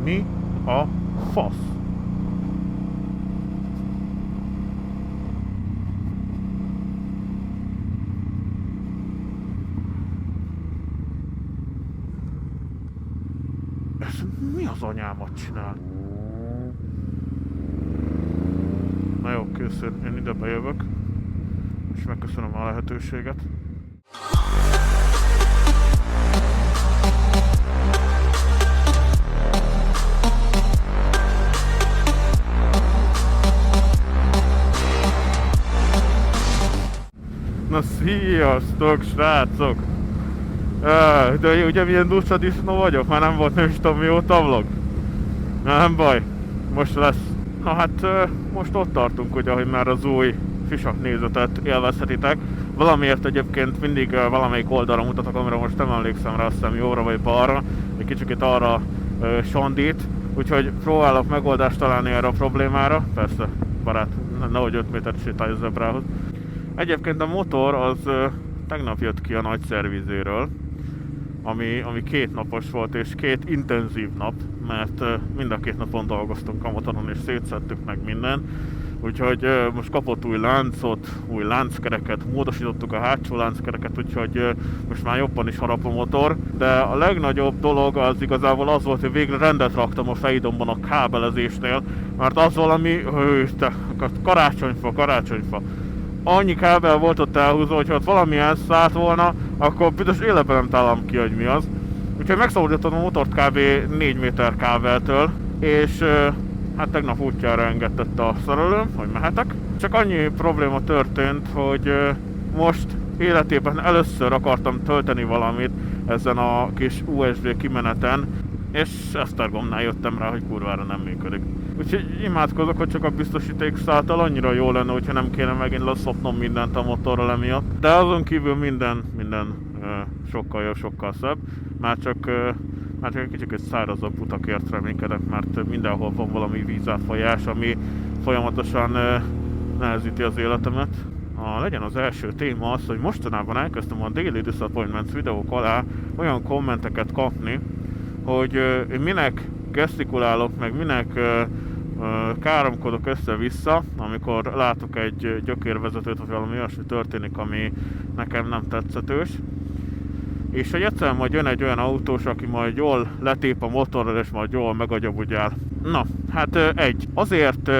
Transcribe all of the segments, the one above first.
Mi a fasz? Ez mi az anyámat csinál? Na jó, készül, én ide bejövök, és megköszönöm a lehetőséget. Na sziasztok, srácok! De ugye milyen durca disznó vagyok? Már nem volt nem is tudom mióta vlog. Nem baj, most lesz. Na hát most ott tartunk ugye, hogy már az új fisak nézetet élvezhetitek. Valamiért egyébként mindig valamelyik oldalra mutatok, amire most nem emlékszem rá, azt hiszem jobbra vagy balra. Egy kicsit arra sandít. Úgyhogy próbálok megoldást találni erre a problémára. Persze, barát, nehogy 5 métert sétálj a zebrához. Egyébként a motor az tegnap jött ki a nagy szervizéről, ami 2 napos volt és 2 intenzív nap, mert mind a 2 napon dolgoztunk a motoron és szétszedtük meg minden. Úgyhogy most kapott új láncot, új lánckereket, módosítottuk a hátsó lánckereket, úgyhogy most már jobban is harap a motor. De a legnagyobb dolog az igazából az volt, hogy végre rendet raktam a fejdomban a kábelezésnél, mert az valami, karácsonyfa. Annyi kábel volt ott elhúzva, hogyha ott valami elszállt volna, akkor büdös életben nem találom ki, hogy mi az. Úgyhogy megszabadítottam a motort kb. 4 méter kábeltől, és hát tegnap útjára engedett a szerelőm, hogy mehetek. Csak annyi probléma történt, hogy most életében először akartam tölteni valamit ezen a kis USB kimeneten, és Esztergomnál jöttem rá, hogy kurvára nem működik. Úgyhogy imádkozok, hogy csak a biztosíték száltal, annyira jó lenne, hogyha nem kéne megint leszopnom mindent a motorral emiatt. De azon kívül minden sokkal jobb, sokkal szebb. Már csak egy kicsit szárazabb utakért reménykedek, mert mindenhol van valami vízátfolyás, ami folyamatosan nehezíti az életemet. Legyen az első téma az, hogy mostanában elkezdtem a Daily Disappointments videók alá olyan kommenteket kapni, hogy én minek gesztikulálok, meg minek káromkodok össze-vissza, amikor látok egy gyökérvezetőt, vagy valami olyasmi történik, ami nekem nem tetszetős. És hogy egyszerűen majd jön egy olyan autós, aki majd jól letép a motorral, és majd jól megagyabudjál. Na, hát azért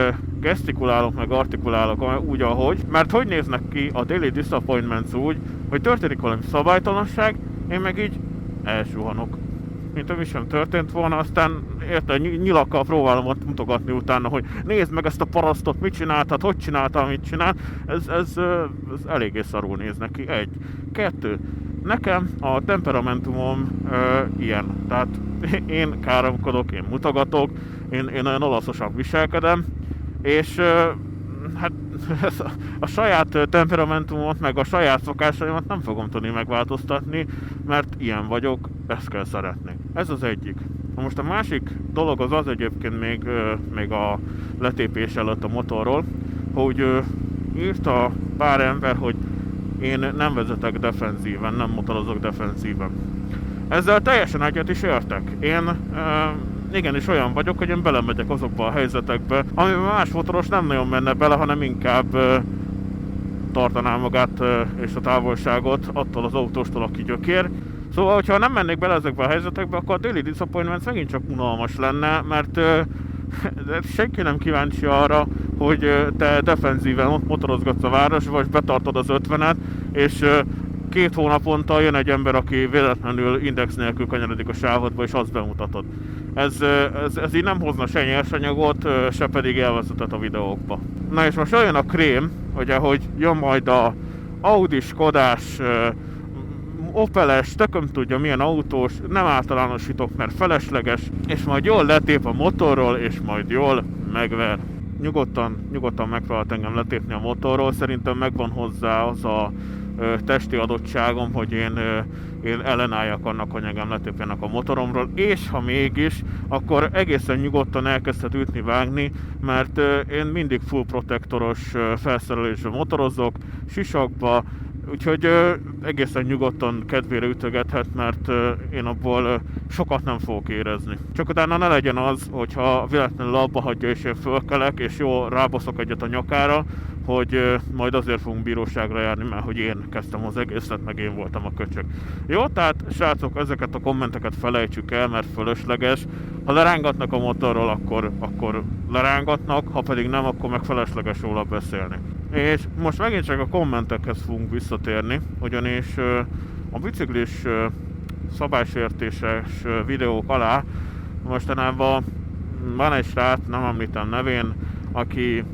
gesztikulálok, meg artikulálok úgy, ahogy, mert hogy néznek ki a Daily Disappointments úgy, hogy történik valami szabálytalanság, én meg így elsuhanok. Mint ami sem történt volna, aztán érted, nyilakkal próbálom ott mutogatni utána, hogy nézd meg ezt a parasztot, mit csináltad, hogy csinálta, amit csinál. Ez eléggé szarul néz neki. 1. 2. Nekem a temperamentumom ilyen. Tehát én káromkodok, én mutogatok, én olyan olaszosan viselkedem, és hát a saját temperamentumot, meg a saját szokásaimat nem fogom tudni megváltoztatni, mert ilyen vagyok, ezt kell szeretni. Ez az egyik. Most a másik dolog az egyébként még a letépés előtt a motorról, hogy írta pár ember, hogy én nem vezetek defenzíven, nem motorozok defenzíven. Ezzel teljesen egyet is értek. Én igenis olyan vagyok, hogy én belemegyek azokba a helyzetekbe, amiben más motoros nem nagyon menne bele, hanem inkább tartaná magát és a távolságot attól az autóstól, aki gyökér. Szóval, hogyha nem mennék bele ezekbe a helyzetekbe, akkor a Daily Disappointments megint csak unalmas lenne, mert senki nem kíváncsi arra, hogy te defenzíven ott motorozgatsz a városba, és betartod az 50-et, és 2 hónaponta jön egy ember, aki véletlenül index nélkül kanyarodik a sávodba, és azt bemutatod. Ez így nem hozna se nyersanyagot, se pedig élvezetet a videókba. Na és most olyan a krém, ugye, hogy jön majd a Audi, Skodás, Opeles, tököm tudja milyen autós, nem általánosítok, mert felesleges, és majd jól letép a motorról, és majd jól megver. Nyugodtan megpróbált engem letépni a motorról, szerintem megvan hozzá az a testi adottságom, hogy én ellenálljak annak, hogy engem letépjenek a motoromról, és ha mégis, akkor egészen nyugodtan elkezdhet ütni, vágni, mert én mindig full protektoros felszerelésre motorozok, sisakba, Úgyhogy egészen nyugodtan kedvére ütögethet, mert én abból sokat nem fogok érezni. Csak utána ne legyen az, hogyha véletlenül abba hagyja és én fölkelek, és jó rábaszok egyet a nyakára, hogy majd azért fogunk bíróságra járni, mert hogy én kezdtem az egészet, meg én voltam a köcsög. Jó, tehát srácok, ezeket a kommenteket felejtsük el, mert fölösleges. Ha lerángatnak a motorról, akkor lerángatnak, ha pedig nem, akkor meg felesleges róla beszélni. És most megint csak a kommentekhez fogunk visszatérni, ugyanis a biciklis szabálysértéses videók alá mostanában van egy srác, nem említem nevén, aki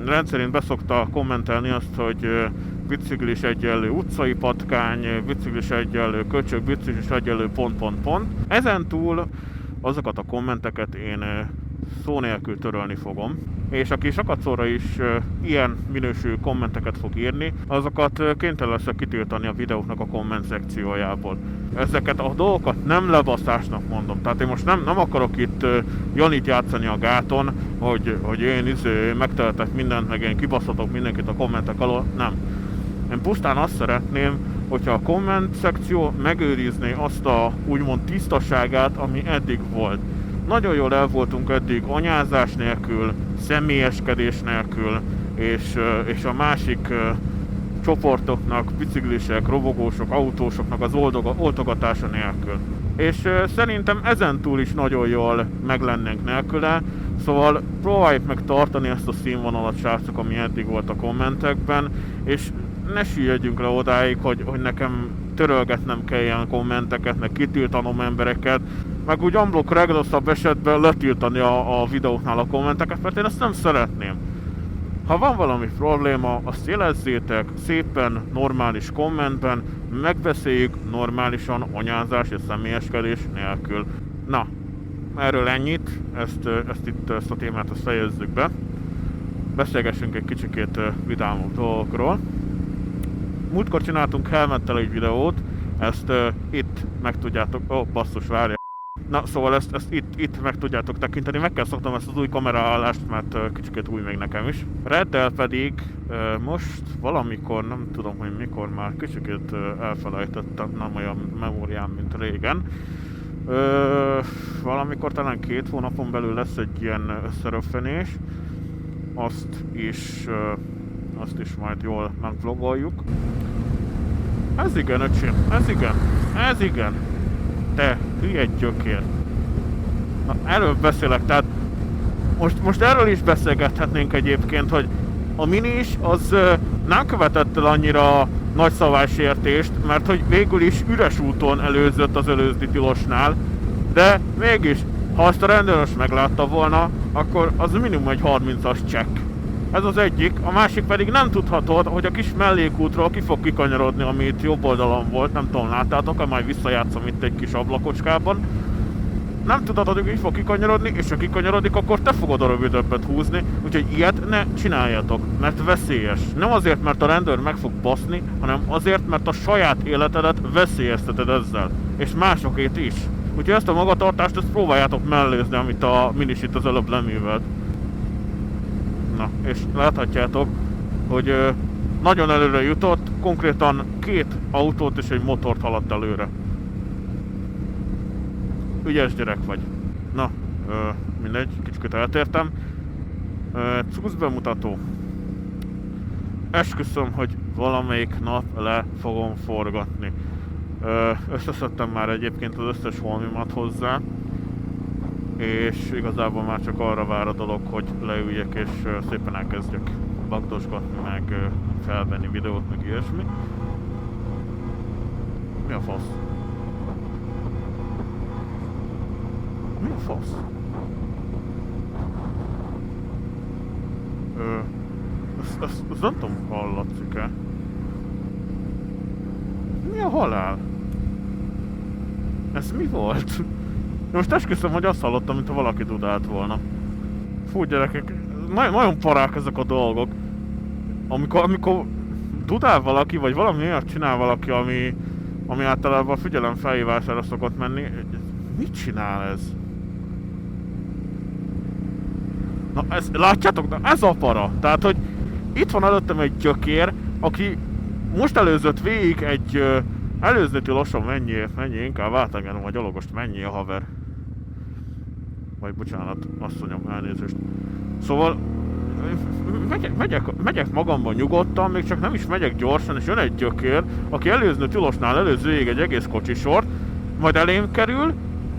rendszerint beszokta kommentelni azt, hogy biciklis egyenlő utcai patkány, biciklis egyenlő köcsög, biciklis egyenlő ... Ezen túl azokat a kommenteket én szó nélkül törölni fogom, és aki sakacóra is ilyen minőségű kommenteket fog írni, azokat kénytelen leszek kitiltani a videóknak a komment szekciójából. Ezeket a dolgokat nem lebaszásnak mondom, tehát én most nem akarok itt Janit játszani a gáton, hogy én megtehetek mindent, meg én kibaszhatok mindenkit a kommentek alól, nem. Én pusztán azt szeretném, hogyha a komment szekció megőrizné azt a úgymond tisztaságát, ami eddig volt. Nagyon jól el voltunk eddig anyázás nélkül, személyeskedés nélkül, és a másik csoportoknak, biciklisek, robogósok, autósoknak az oltogatása nélkül. És szerintem ezen túl is nagyon jól meglennénk nélküle, szóval próbáljuk meg tartani ezt a színvonalat, srácok, ami eddig volt a kommentekben, és ne süllyedjünk le odáig, hogy nekem törölgetnem kell ilyen kommenteket, meg kitiltanom embereket, meg úgy unblock legrosszabb esetben letiltani a videóknál a kommenteket, mert én ezt nem szeretném. Ha van valami probléma, azt jelezzétek szépen, normális kommentben, megbeszéljük normálisan, anyázás és személyeskedés nélkül. Na, erről ennyit, ezt a témát fejezzük be. Beszélgessünk egy kicsikét vidámabb dolgokról. Múltkor csináltunk helmettel egy videót, ezt itt meg tudjátok, basszus, várja. Na, szóval ezt itt meg tudjátok tekinteni, meg kell szoknom ezt az új kameraállást, mert kicsit új még nekem is. Reddel pedig most valamikor, nem tudom, hogy mikor már kicsit elfelejtettem, nem olyan memóriám, mint régen. Valamikor talán 2 hónapon belül lesz egy ilyen összeröffenés, azt is majd jól megvlogoljuk. Ez igen, öcsém, ez igen. Te, hülye gyökér. Na, erről beszélek, tehát most erről is beszélgethetnénk egyébként, hogy a Minis az nem követett el annyira nagy szabálysértést, mert hogy végül is üres úton előzött az előzdi tilosnál, de mégis, ha azt a rendőrös meglátta volna, akkor az minimum egy 30-as csekk. Ez az egyik, a másik pedig nem tudhatod, hogy a kis mellékútról ki fog kikanyarodni, ami itt jobb oldalon volt, nem tudom, láttátok, majd visszajátszom itt egy kis ablakocskában. Nem tudhatod, hogy ki fog kikanyarodni, és ha kikanyarodik, akkor te fogod a rövidebbet húzni, úgyhogy ilyet ne csináljatok, mert veszélyes. Nem azért, mert a rendőr meg fog baszni, hanem azért, mert a saját életedet veszélyezteted ezzel, és másokét is. Úgyhogy ezt a magatartást, ezt próbáljátok mellézni, amit a Minis itt az előbb leművelt. Na, és láthatjátok, hogy nagyon előre jutott, konkrétan 2 autót és egy motort haladt előre. Ügyes gyerek vagy. Na, mindegy, kicsit eltértem. Cusz bemutató. Esküszöm, hogy valamelyik nap le fogom forgatni. Összeszedtem már egyébként az összes holmimat hozzá, és igazából már csak arra vár a dolog, hogy leüljek és szépen elkezdjek bagdosgatni, meg felvenni videót, meg ilyesmi. Mi a fasz? Mi a fasz? Ezt nem tudom, hallatszik-e? Mi a halál? Ez mi volt? De most esküszöm, hogy azt hallottam, mintha valaki dudált volna. Fú, gyerekek, nagyon parák ezek a dolgok. Amikor dudál valaki, vagy valami olyat csinál valaki, ami általában a figyelem felhívására szokott menni. Mit csinál ez? Na, látjátok? Na, ez a para. Tehát, hogy itt van előttem egy gyökér, aki Most előzött végig egy előzni tilosan, mennyi, inkább átengedem a gyalogost, mennyi a haver. Vagy bocsánat, asszonyom, elnézést. Szóval megyek magamban nyugodtan, még csak nem is megyek gyorsan, és jön egy gyökér, aki előzni tilosnál előz végig egy egész kocsisort, majd elém kerül,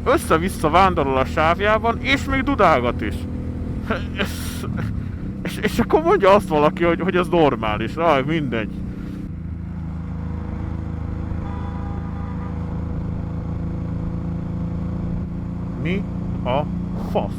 össze-vissza vándorol a sávjában, és még dudálgat is. És akkor mondja azt valaki, hogy ez normális. Mindegy. Mi a fasz?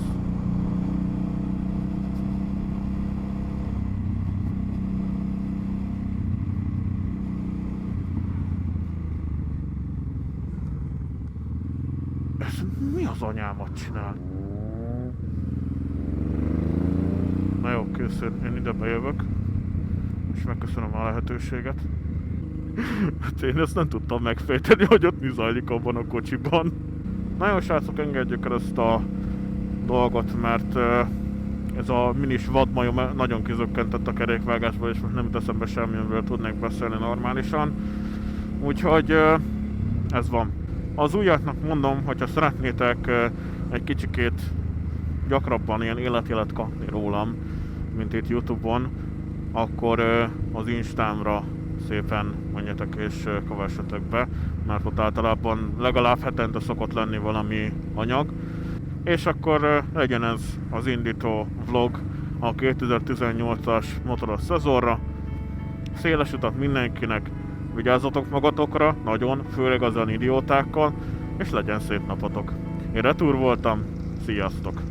Ez mi az anyámat csinál? Na jó, kész, én ide bejövök, és megköszönöm a lehetőséget. Hát én ezt nem tudtam megfejteni, hogy ott mi zajlik abban a kocsiban. Na jó, srácok, engedjük el ezt a dolgot, mert ez a minis vadmajom nagyon kizökkentett a kerékvágásból, és most nem jut eszembe semmi, amivel tudnék beszélni normálisan. Úgyhogy ez van. Az újaknak mondom, hogyha szeretnétek egy kicsikét gyakrabban ilyen életjelet kapni rólam, mint itt YouTube-on, akkor az Instámra szépen menjetek és kövessetek be, mert ott általában legalább hetente szokott lenni valami anyag. És akkor legyen ez az indító vlog a 2018-as motoros szezonra. Széles utat mindenkinek, vigyázzatok magatokra, nagyon, főleg az idiótákkal, és legyen szép napotok. Én Retúr voltam, sziasztok!